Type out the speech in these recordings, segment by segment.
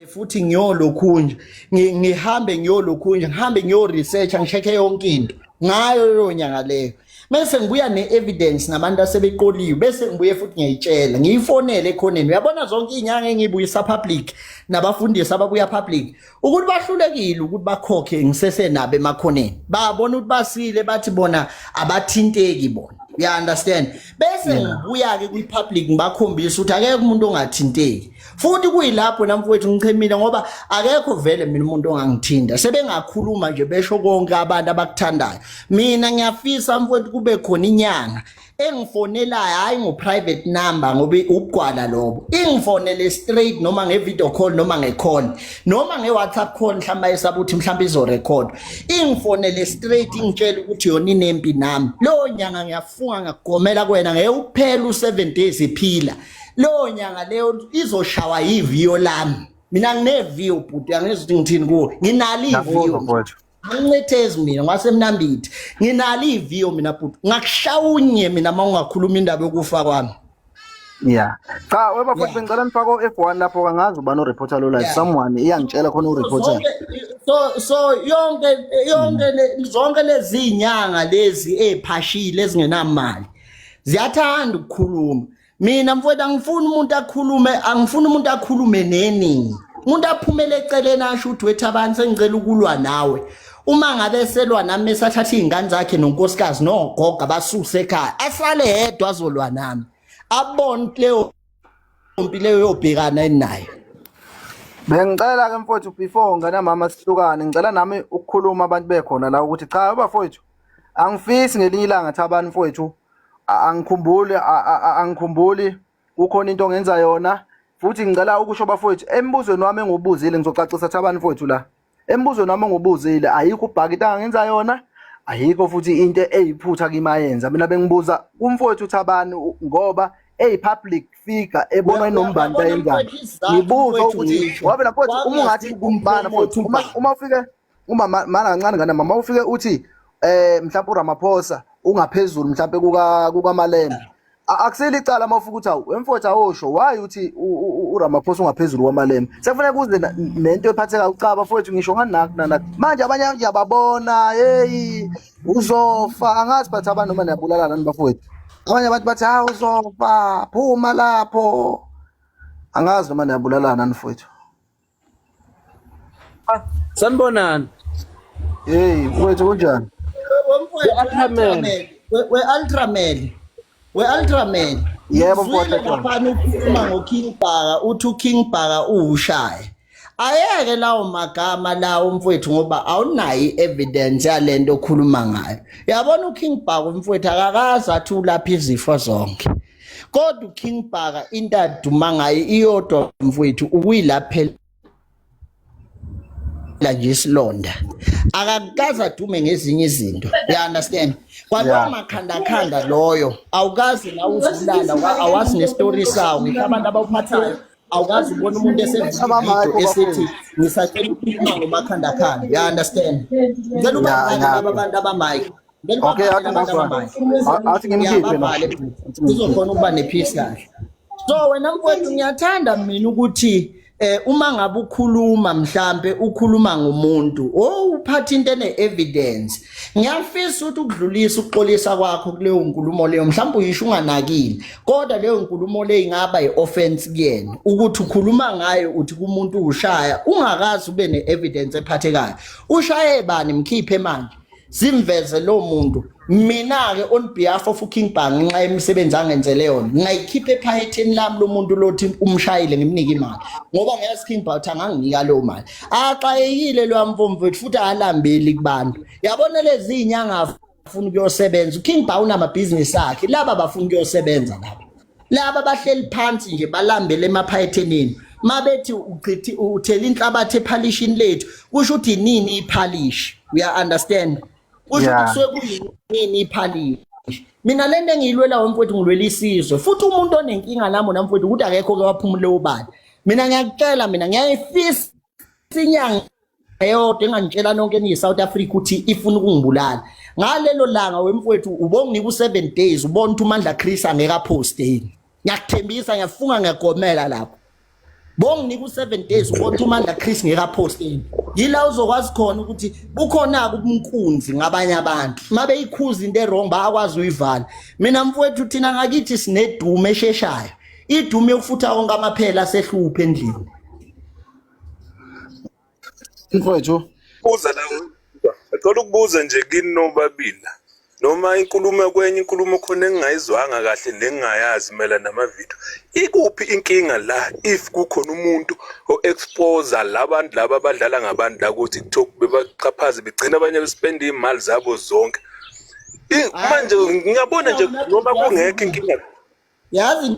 futhi ngiyolokhunja ngihambe ngiyolokhunja ngihambe ngiyoresearch ngisheke yonke into ngayo leyo nyanga leyo bese ngibuya ne-evidence nabantu asebeqoliwe bese ngibuye futhi ngiyayitshela ngiyifonele ekhoneni uyabona zonke inyanga engiyibuyisa public nabafundisi ababuya public ukuthi bahlulekile ukuthi bakhokhe ngisesenabo emakhoneni babona ukuthi basile bathi bona abathinteki bona you understand bese ngibuya ke kwi-public ngibakhombisa ukuthi akekho umuntu ongathinteki futhi kuyilapho namfowethu ngichemile ngoba akekho vele mina umuntu ongangithinda sebengakhuluma nje besho konke abantu abakuthandayo mina ngiyafisa mfowethu kube khona inyanga engifonelayo hayi ngo-private number ngoba ubugwala lobo ingifonele straight noma nge-video call noma nge-call noma nge-WhatsApp call mhlawumbe esabuthi mhlawumbe izorecord ingifonele straight ingitshela ukuthi yona inempi nami leyo nyanga ngiyafunga ngakugomela kuwena ngeke uphela u7 days iphila lo nyanga leyo izoshawa iviyo lami mina ngineviyo bhuti angeze ukuthi ngithini kuwe nginalo iviyo angicethezi mina ngasemnambithi nginalo iviyo mina bhuti ngakushawunye mina mawungakhuluma indaba yokufa kwami yeah cha weba futhi bengicela nifako F1 lapho kangazi ubani ureporter lo live someone iyangitshela khona ureporter so zonke lezi inyanga lezi ephashile ezingenamali ziyathanda ukukhuluma mina mfowethu angifuni umuntu akhulume neningi umuntu aphumele eceleni asho ukuthi wethu abantu sengicela ukulwa nawe uma ngabe selwa nami esathatha izingane zakhe nonkosikazi nogoga basuse ekhaya asale yedwa azolwa nami abone leyo mpilo yobhekana nayo bengicela ke mfowethu before ngana mama sihlukane ngicela nami ukukhuluma abantu bekhona la ukuthi cha bafowethu angifisi ngelinye ilanga thabani mfowethu angikhumbuli ukhona into ongenza yona futhi ngicela ukusho bafowethu embuzweni wami engubuzile ngizocacisa thabani mfowethu la embuzweni wami engubuzile ayikho ubhakiti angenza yona ayikho futhi into eyiphutha kimayenza mina bengibuza umfowethu thabani ngoba public figure ebonwa inombanda yenzani ngibuza ukuthi wabe lapho uma ungathi kumbana mfowethu uma ufike mana kancane ngana mama ufike uthi mhlawumbe uRamaphosa ungaphezulu mhlawumbe kukaMalembe akuseli icala mawufika uthi awu emfowethu awosho why uthi uRamaphosa ungaphezulu kwaMalembe sekufanele kuze nento ephatheka ucaba mfowethu ngisho nganaki manje abanye ngiyababona hey uzofa angazi bathi abantu noma niyabulalana nibafowethu abanye abantu bathi ha uzofa phuma lapho angazi noma niyabulalana nifowethu sanibonani hey mfowethu kunjani we-Ultraman yebo mfowethu ngaphandle ukukhuluma ngoKing Bhaka uthi uKing Bhaka uwushaya ayeke lawo magama lawo mfowethu ngoba awunayo i-evidence yalento okhuluma ngayo yabona uKing Bhaka mfowethu akakazi athi ulapha izifo zonke kodwa uKing Bhaka into aduma ngayo iyodwa mfowethu ukuyilaphela nje isilonda akakaza adume ngezinye izinto you understand kwalowo makhanda loyo awukazi la uzulala awazi nestory sawo ngisho abantu abawuphathayo awukazi ubona umuntu esevidiyo esethi ngisacela ukukhuluma ngomakhanda you understand ngicela ubani abantu abamike okay athi ngimkhiphe uzokhona ukuba nepeace kahle so wena mfowethu ngiyathanda mina ukuthi uma ngabe ukhuluma mhlambe ukhuluma ngomuntu uphatha into ene-evidence ngiyafisa ukuthi ukudlulisa ukuxolisa kwakho kuleyo nkulumo leyo mhlawumbe uyisho unganakile kodwa leyo nkulumo leyo ingaba yi-offense kuyena ukuthi ukhuluma ngayo uthi kumuntu ushaya ungakazi ube ne-evidence ephathekayo ushaye bani mkhiphe manje simveze lo muntu mina-ke on behalf of uKing Bhaka ngenxa yemisebenzi angenzele yona ngayikhipha ephaketheni lami lo muntu lothi umshayile ngimnike imali ngoba ngiyazi King Bhaka ukuthi anganginika leyo mali axakekile loya mfowethu futhi akalambeli kubantu yabona lezi inyanga afuna ukuyosebenza uKing Bhaka unamabhizinisi akhe laba bafuna ukuyosebenza laba bahleli phansi nje balambele emaphakethenini mabethi uchithi uthela inhlabathi ephalishini lethu kusho ukuthi nini iphalishi you understand kusho ukuthi kuyini iphalishi mina lento engiyilwela wemfowethu ngilwela isizwe futhi umuntu onenkinga nami namfowethu ukuthi akekho ke waphumule ubani mina ngiyakutshela mina ngiyayifisa inyanga eyodwa engangitshela nonke eniyi-South Africa ukuthi ifuna ukungibulala ngalelo langa wemfowethu ubonginika u7 days ubona ukuthi uMandla Chris angeka posteni ngiyakuthembisa ngiyafunga ngiyagomela lapho bonginika u7 days ubona uMandla Chris ngekaposteni yila uzokwazi khona ukuthi bukhona kubunkunzi ngabanye abantu mabe ikhuza into errong bayakwazi uyivala mina mfowethu thina ngakithi sinedume esheshayo idume yokufutha wonke amaphela asehluphe endlini mfowethu Uza la ecela ukubuza nje kini nobabili noma inkulumo kwenye inkulumo khona engingayizwanga kahle nengingayazi mela namavideo ikuphi inkinga la if kukhona umuntu o-exposer labantu laba abadlala ngabantu la ukuthi TikTok bebaqhaphaze begcina abanye bespend imali zabo zonke manje ngiyabona nje noma kungekho inkinga yazi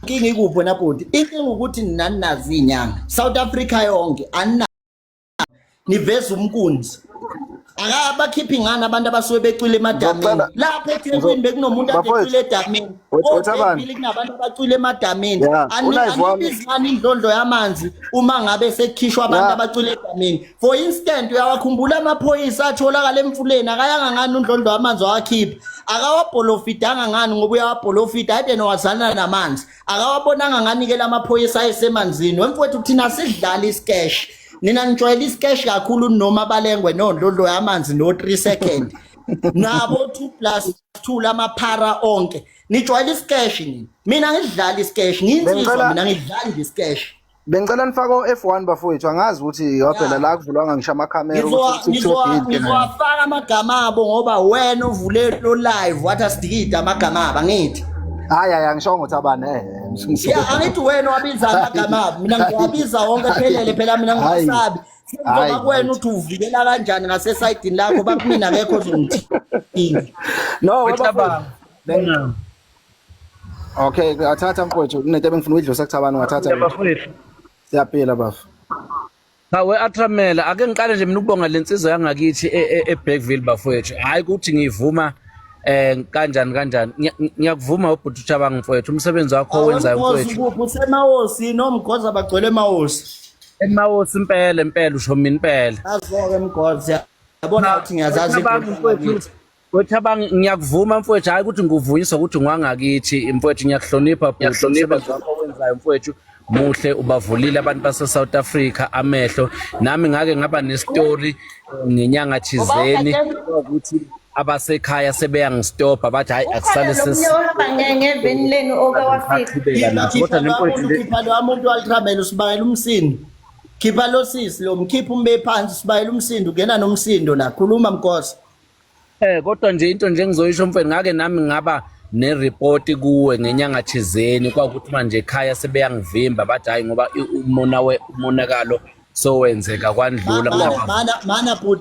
inkinga ikuphi wena bhuti inkinga ukuthi nani nazi inyanga South Africa yonke anina niveza umkunzi akabakhiphi ngani abantu abasuke becwile emadameni lapha eThekwini bekunomuntu abecwile edameni obili kunabantu abacwile emadameni anibizani indlondlo yamanzi uma ngabe sekukhishwa abantu abacwile edameni for instance uyawakhumbula amaphoyisa atholakala emfuleni akayanga ngani undlondlo yamanzi wakhipha akawabholofidanga ngani ngoba uyawabholofida ade nowazana namanzi akawabonanga ngani ke lamaphoyisa ayesemanzini wemfowethu thina sidlala iskesh nina nijwayela iskesh kakhulu noma balengwe nondlondlo yamanzi no 3 second nabo 2+2 lamaphara onke nijwayela iskesh nini mina ngidlala iskesh nginsizwa mina ngidlala iskesh bengicela nifake o-F1 bafowethu angazi ukuthi yaphela la kuvulwanga ngisho amakhamera ngizowafaka amagama abo ngoba wena uvule lo live wathi asidikide amagama abo angithi hayi ngisho ukuthi abane angithi wena wabiza amagama abo mina ngiwabiza wonke phelele phela mina ngisabi ngoba kwena uthi uvikela kanjani ngase side lakho bakumina ngekho zonke no okay athatha mfowethu kunento ebengifuna uyidlosa kuThabani ungathatha bafowethu siyaphila bafu hawe Atramela ake ngiqale nje mina ukubonga lensizwa yangakithi eBackville bafowethu hayi ukuthi ngivuma kanjani ngiyakuvuma ubhuti uThabani mfowethu umsebenzi wakho owenzayo mfowethu usemawosi nomgoza bagcwele emawosi emawosi impela usho mina impela azoke mgoza yabona ukuthi ngiyazazi mfowethu Thabani ngiyakuvuma mfowethu hayi ukuthi nguvuyiswa ukuthi ngwangakithi mfowethu ngiyakuhlonipha umsebenzi wakho owenzayo mfowethu muhle ubavulile abantu base South Africa amehlo nami ngake ngaba nestory ngenyanga thizeni ukuthi abasekhaya sebeyangistopa bathi hayi akusale ngeveni lenu okawafika kodwa nemfowethu khipha lo umuntu Ultramel usibayela umsindo khipha lo sisi lo mkhipha umbe phansi usibayela umsindo ungena nomsindo la khuluma mgosi kodwa nje into nje ngizoyisho mfowethu ngake nami ngaba nereport kuwe ngenyanga thizeni kwakuthi manje ekhaya sebeyangivimba bathi hayi ngoba umonakalo sowenzeka kwandlula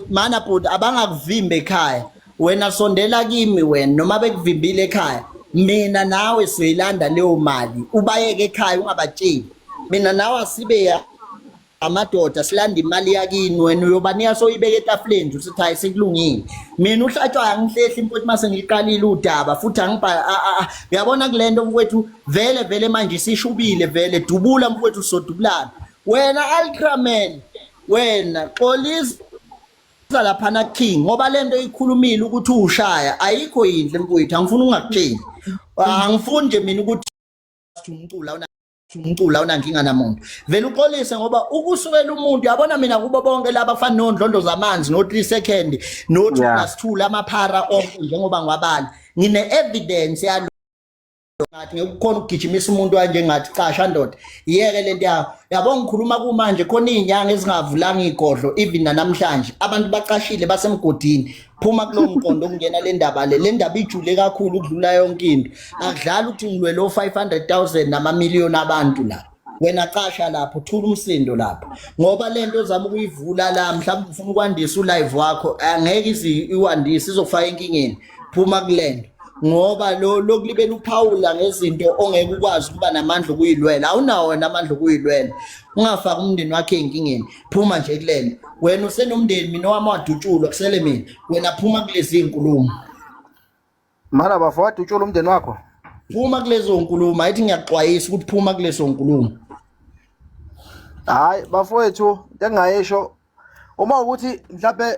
mana bhuti abangakuvimba ekhaya wena sondela kimi wena noma bekuvimbile ekhaya mina nawe soyilanda leyo mali ubayeke ekhaya ungabatsheli mina nawe asibe amadoda silanda imali yakini wena uyobanika soyibeka etafuleni nje usithi hayi sekulungile mina uhlatshwa angihlehla impoti mase ngiqalile udaba futhi angibha uyabona kulento mfowethu vele manje sishubile vele dubula mfowethu sodubulana wena Ultramel wena xolisa lapha na King ngoba lento ikhulumile ukuthi ushaya ayikho yinhle mfowethu angifuni ungakutsheli angifuni nje mina ukuthi umcula unankinga namuntu vele uxolise ngoba ukusukela umuntu yabona mina kubo bonke laba afana nondlondo zamanzi no 3 second no 2+2 lamaphara onke njengoba ngwabala ngine evidence yalo ngathi ngekukhona ukugijimisa umuntu kanje ngathi casha ndoda yeke lento yawo yabona ngikhuluma kumanje khona izinyanga ezingavulanga igodlo even namhlanje abantu baqashile basemgodini phuma kulo mqondo okungena le ndaba le ndaba ijule kakhulu ukudlula yonke into akudlala ukuthi ngilwele lo 500,000 namamiliyoni abantu la wena qasha lapho thula umsindo lapho ngoba lento ozama ukuyivula la mhlawumbe ufuna ukwandisa ulive wakho angeke iwandise izofaka enkingeni phuma kulento ngoba lokulibela uPaula ngezinto ongeke ukwazi ukuba namandla ukuyilwela awunawo namandla ukuyilwela ungafaka umndeni wakhe enkingeni phuma nje kulento wena usenomndeni mina wami wadutshulo kusele mina wena phuma kulezi inkulumo mana bafowethu utshula umndeni wakho phuma kulezo nkulumo ayithi ngiyaxwayisa ukuthi phuma kulezo nkulumo hayi bafowethu engayisho uma ukuthi mhlawumbe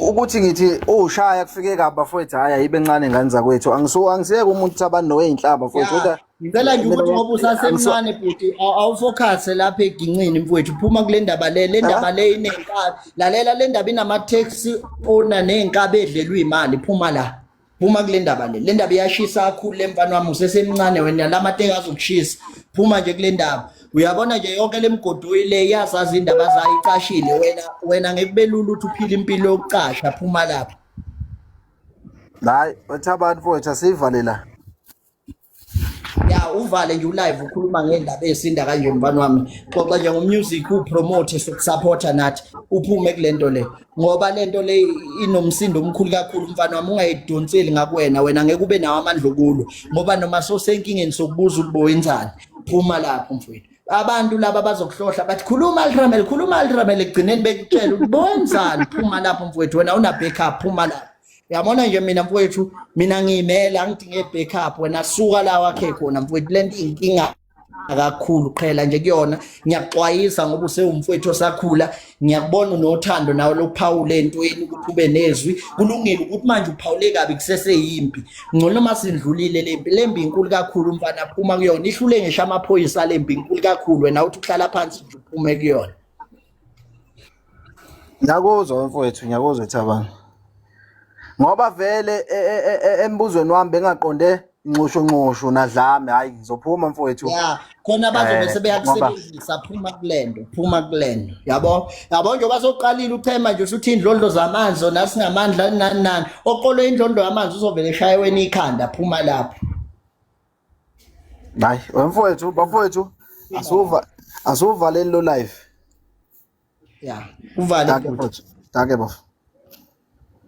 ukuthi ngithi ushaya kufike kabi bafowethu hayi ayibe ncane ngane zakwethu angisiyeke umuntu Thabani nowe inhlaba bafowethu kodwa ngicela nje ukuthi ngoba usasemncane bhuti awufocus lapha egincini mfowethu phuma kule ndaba le ndaba le inenkabi lalela le ndaba inama-taxi owner ney'nkabi edlelwa iy'mali phuma la phuma kule ndaba le ndaba iyashisa kakhulu le mfana wami usesemncane wena lamateka azokushisa phuma nje kule ndaba uyabona nje yonke le mgodoyi le iyazazi indaba zayicashile wena ngeke lula ukuthi uphile impilo yokucasha phuma lapha hayi wethabani mfowethu asiyivale la ya uvale nje ulive ukhuluma ngendaba esinda kanje mfana wami xoxa nje ngomusic upromote sokusupporta nathi uphume kulento le ngoba lento le inomsindo omkhulu kakhulu mfana wami ungayidonseli ngakuwena wena ngeke ube nawo amandla okulo ngoba noma sosenkingeni sokubuza ukuboyenzani phuma lapho mfowethu abantu laba bazokuhlohla bathi khuluma Alramel egcineni bekutshela ukuthi boyenzani phuma lapho mfowethu wena una backup phuma lapho yabona nje mina mfowethu mina ngiyimela ngidinge backup wena suka la wakhe khona mfowethu lento inkinga kakhulu qhela nje kuyona ngiyaxwayisa ngoba usewumfowethu osakhula ngiyakubona unothando nawe lokuphawula entweni ukuthi ube nezwi kulungile ukuthi manje uphawule kabi kuseseyimpi ngcono masindlulile lempi inkulu kakhulu mfana phuma kuyona ihlule ngisho amaphoyisa lempi inkulu kakhulu wena uthi uhlala phansi nje uphume kuyona ngiyakuzwa mfowethu ngiyakuzwa Thabani ngoba vele embuzweni wami bengaqonde nxusho nadlame hayi ngizophuma mfowethu ya khona bazobe sebeyakusebenzisa phuma kulendo yabo nje bazoqalila uchema nje usuthi indlondlo zamanzi zona singamandla nani oqolo indlondlo yamanzi uzovele eshaye wena ikhanda phuma lapho hayi mfowethu bafowethu asuvaleni lo live ya uvale danke bafo